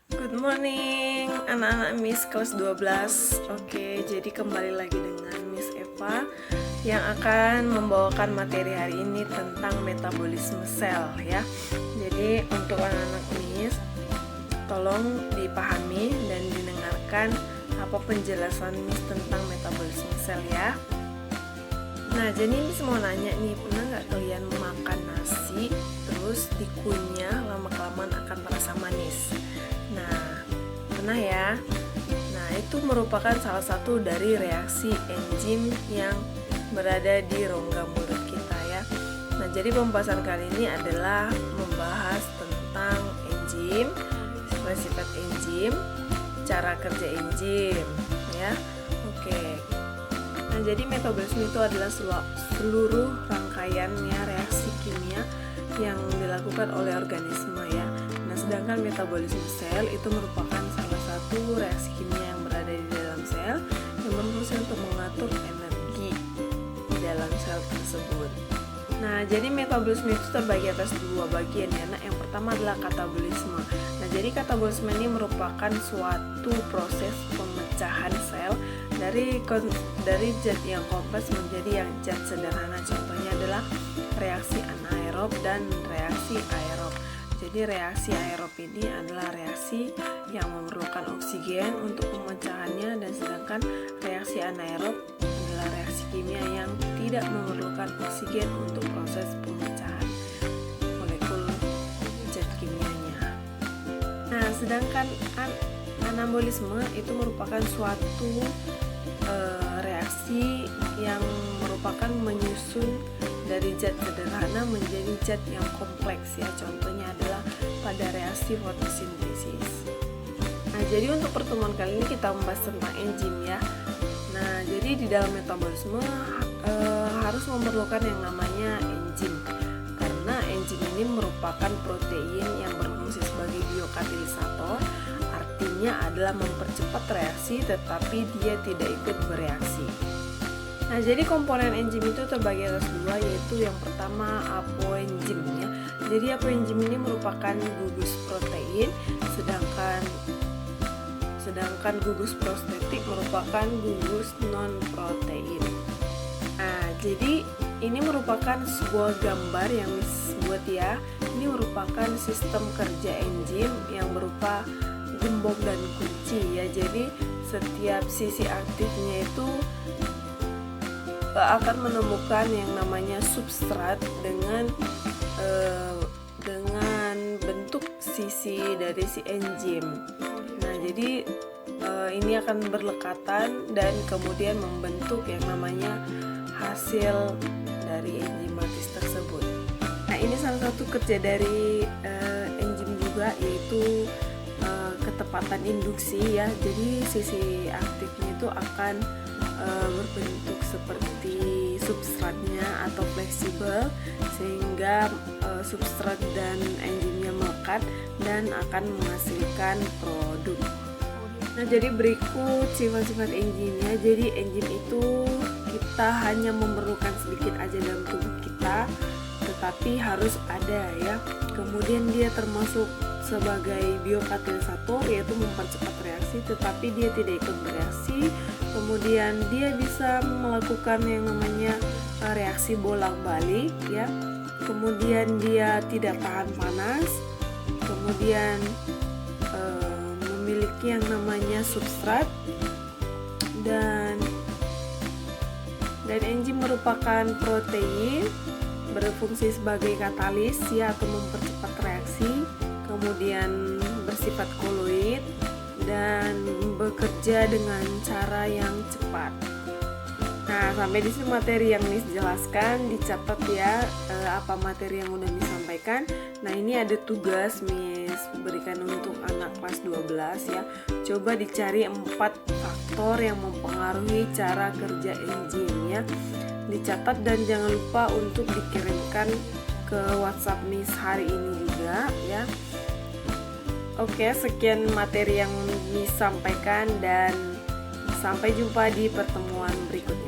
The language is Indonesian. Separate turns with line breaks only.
Good morning anak-anak Miss kelas 12. Oke, jadi kembali lagi dengan Miss Eva yang akan membawakan materi hari ini tentang metabolisme sel ya. Jadi untuk anak-anak Miss, tolong dipahami dan didengarkan apa penjelasan Miss tentang metabolisme sel ya. Nah, jadi Miss mau nanya nih, pernah nggak kalian makan nasi terus dikunyah lama-kelamaan akan terasa manis? Nah, pernah ya? Nah, itu merupakan salah satu dari reaksi enzim yang berada di rongga mulut kita ya. Nah, jadi pembahasan kali ini adalah membahas tentang enzim, sifat-sifat enzim, cara kerja enzim ya. Oke. Nah, jadi metabolisme itu adalah seluruh rangkaiannya reaksi kimia yang dilakukan oleh organisme ya. Nah, sedangkan metabolisme sel itu merupakan salah satu reaksi kimia yang berada di dalam sel yang berfungsi untuk mengatur energi di dalam sel tersebut. Nah, jadi metabolisme itu terbagi atas dua bagian ya. Nah, yang pertama adalah katabolisme. Nah, jadi katabolisme ini merupakan suatu proses pemecahan sel dari zat yang kompleks menjadi yang zat sederhana. Contohnya adalah reaksi anaerob dan reaksi aerob. Jadi reaksi aerob ini adalah reaksi yang memerlukan oksigen untuk pemecahannya, dan sedangkan reaksi anaerob adalah reaksi kimia yang tidak memerlukan oksigen untuk proses pemecahan molekul zat kimianya. Nah, sedangkan anabolisme itu merupakan suatu reaksi yang merupakan menyusun dari zat sederhana menjadi zat yang kompleks ya. Contohnya adalah pada reaksi fotosintesis. Nah, jadi untuk pertemuan kali ini kita membahas tentang enzim ya. Nah, jadi di dalam metabolisme harus memerlukan yang namanya enzim, karena enzim ini merupakan protein yang berfungsi sebagai biokatalisator. Artinya adalah mempercepat reaksi, tetapi dia tidak ikut bereaksi. Nah, jadi komponen enzim itu terbagi atas dua, yaitu yang pertama apoenzim ya. Jadi apoenzim ini merupakan gugus protein, sedangkan gugus prostetik merupakan gugus non protein. Nah, jadi ini merupakan sebuah gambar yang buat ya. Ini merupakan sistem kerja enzim yang berupa gembok dan kunci ya. Jadi setiap sisi aktifnya itu akan menemukan yang namanya substrat dengan bentuk sisi dari si enzim. Nah, jadi ini akan berlekatan dan kemudian membentuk yang namanya hasil dari enzimatis tersebut. Nah, ini salah satu kerja dari enzim juga, yaitu ketepatan induksi ya. Jadi sisi aktifnya itu akan berbentuk seperti substratnya atau fleksibel, sehingga substrat dan enzimnya melekat dan akan menghasilkan produk. Nah, jadi berikut sifat-sifat enzimnya. Jadi enzim itu kita hanya memerlukan sedikit aja dalam tubuh kita, tetapi harus ada ya. Kemudian dia termasuk sebagai biokatalisator, yaitu mempercepat reaksi, tetapi dia tidak ikut bereaksi. Kemudian dia bisa melakukan yang namanya reaksi bolak-balik ya. Kemudian dia tidak tahan panas. Kemudian memiliki yang namanya substrat, dan enzim merupakan protein berfungsi sebagai katalis ya, atau mempercepat reaksi. Kemudian bersifat koloid dan bekerja dengan cara yang cepat. Nah, sampai di sini materi yang Miss jelaskan, dicatat ya apa materi yang udah Miss sampaikan. Nah, ini ada tugas Miss berikan untuk anak kelas 12 ya. Coba dicari 4 faktor yang mempengaruhi cara kerja enzim ya. Dicatat dan jangan lupa untuk dikirimkan ke WhatsApp Miss hari ini juga ya. Oke, sekian materi yang Miss sampaikan dan sampai jumpa di pertemuan berikutnya.